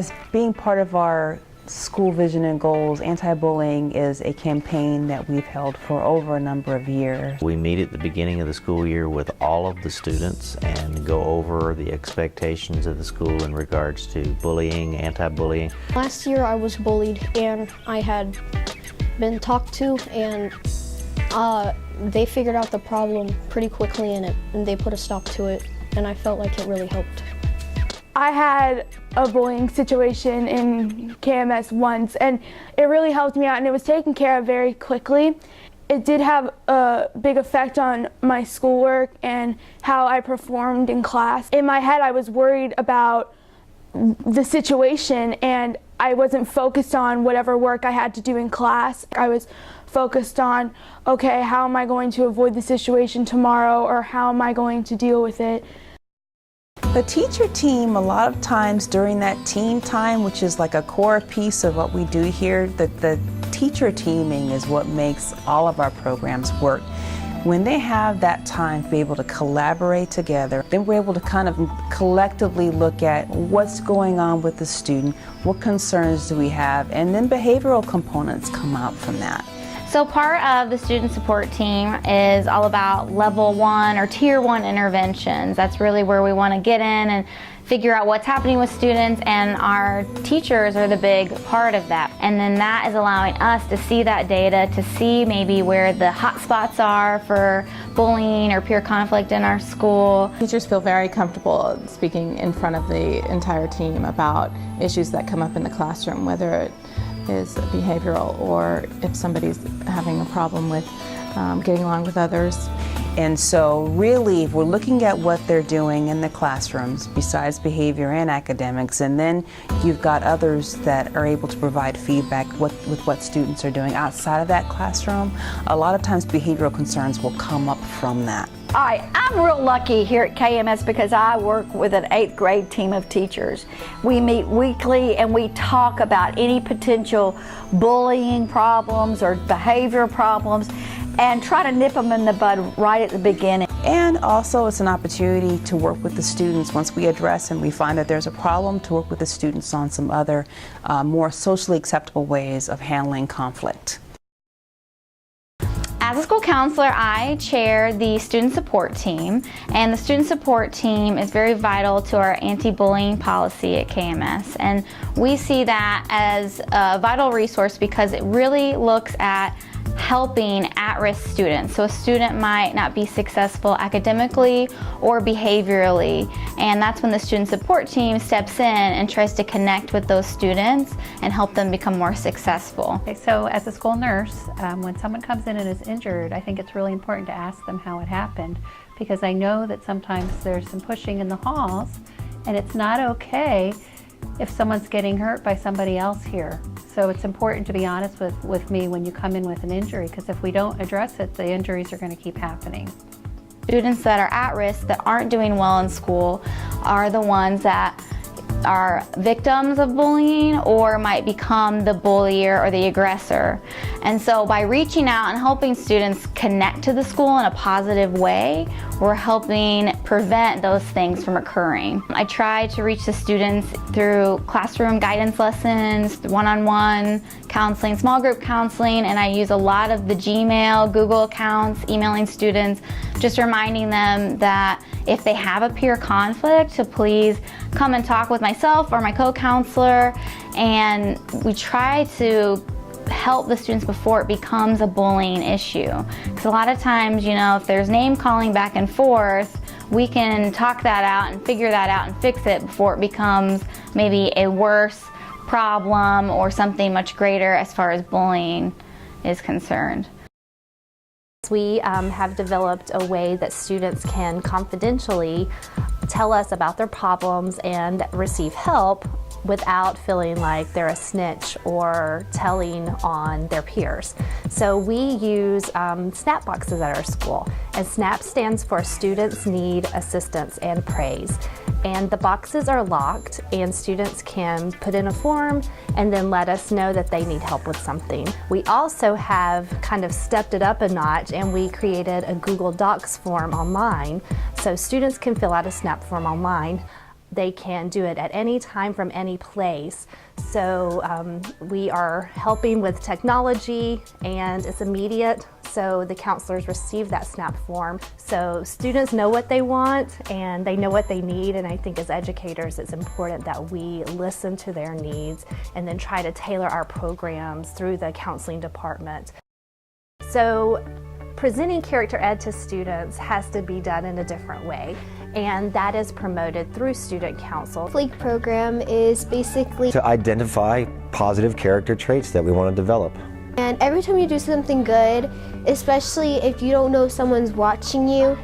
As being part of our school vision and goals, anti-bullying is a campaign that we've held for over a number of years. We meet at the beginning of the school year with all of the students and go over the expectations of the school in regards to bullying, anti-bullying. Last year I was bullied and I had been talked to, and they figured out the problem pretty quickly and they put a stop to it, and I felt like it really helped. I had a bullying situation in KMS once, and it really helped me out, and it was taken care of very quickly. It did have a big effect on my schoolwork and how I performed in class. In my head, I was worried about the situation, and I wasn't focused on whatever work I had to do in class. I was focused on, okay, how am I going to avoid the situation tomorrow, or how am I going to deal with it? The teacher team, a lot of times during that team time, which is like a core piece of what we do here, the teacher teaming is what makes all of our programs work. When they have that time to be able to collaborate together, then we're able to kind of collectively look at what's going on with the student, what concerns do we have, and then behavioral components come out from that. So part of the student support team is all about level 1 or tier 1 interventions. That's really where we want to get in and figure out what's happening with students, and our teachers are the big part of that. And then that is allowing us to see that data, to see maybe where the hot spots are for bullying or peer conflict in our school. Teachers feel very comfortable speaking in front of the entire team about issues that come up in the classroom, whether it is behavioral or if somebody's having a problem with getting along with others. And so really, if we're looking at what they're doing in the classrooms, besides behavior and academics, and then you've got others that are able to provide feedback with what students are doing outside of that classroom, a lot of times behavioral concerns will come up from that. I'm real lucky here at KMS because I work with an 8th grade team of teachers. We meet weekly and we talk about any potential bullying problems or behavior problems and try to nip them in the bud right at the beginning. And also it's an opportunity to work with the students once we address and we find that there's a problem, to work with the students on some other more socially acceptable ways of handling conflict. As a school counselor, I chair the student support team, and the student support team is very vital to our anti-bullying policy at KMS. And we see that as a vital resource because it really looks at helping at-risk students. So a student might not be successful academically or behaviorally, and that's when the student support team steps in and tries to connect with those students and help them become more successful. Okay, so as a school nurse, when someone comes in and is injured, I think it's really important to ask them how it happened, because I know that sometimes there's some pushing in the halls, and it's not okay if someone's getting hurt by somebody else here. So it's important to be honest with me when you come in with an injury, because if we don't address it, the injuries are going to keep happening. Students that are at risk, that aren't doing well in school, are the ones that are victims of bullying or might become the bullier or the aggressor. And so by reaching out and helping students connect to the school in a positive way, we're helping prevent those things from occurring. I try to reach the students through classroom guidance lessons, one-on-one counseling, small group counseling, and I use a lot of the Gmail, Google accounts, emailing students, just reminding them that if they have a peer conflict, to please come and talk with myself or my co-counselor, and we try to help the students before it becomes a bullying issue. Because a lot of times, you know, if there's name calling back and forth, we can talk that out and figure that out and fix it before it becomes maybe a worse problem or something much greater as far as bullying is concerned. We have developed a way that students can confidentially tell us about their problems and receive help without feeling like they're a snitch or telling on their peers. So we use SNAP boxes at our school, and SNAP stands for Students Need Assistance and Praise. And the boxes are locked, and students can put in a form and then let us know that they need help with something. We also have kind of stepped it up a notch, and we created a Google Docs form online, so students can fill out a SNAP form online. they can do it at any time from any place. So we are helping with technology, and it's immediate, so the counselors receive that SNAP form. So students know what they want and they know what they need, and I think as educators it's important that we listen to their needs and then try to tailor our programs through the counseling department. So presenting character ed to students has to be done in a different way, and that is promoted through student council. FLEEK program is basically to identify positive character traits that we want to develop. And every time you do something good, especially if you don't know someone's watching you,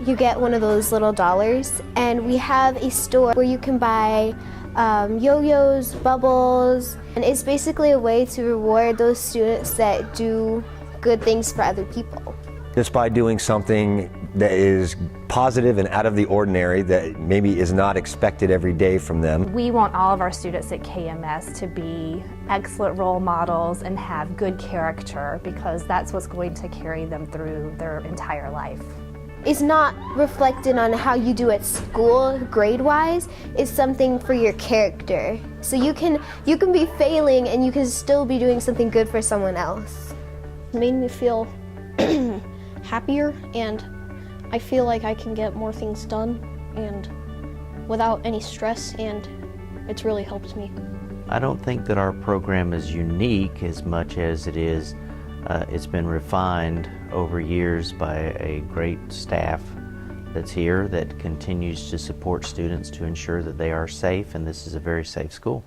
you get one of those little dollars. And we have a store where you can buy yo-yos, bubbles, and it's basically a way to reward those students that do good things for other people. Just by doing something that is positive and out of the ordinary that maybe is not expected every day from them. We want all of our students at KMS to be excellent role models and have good character, because that's what's going to carry them through their entire life. It's not reflected on how you do at school grade-wise, it's something for your character. So you can be failing and you can still be doing something good for someone else. It made me feel happier, and I feel like I can get more things done and without any stress, and it's really helped me. I don't think that our program is unique as much as it is it's been refined over years by a great staff that's here that continues to support students to ensure that they are safe, and this is a very safe school.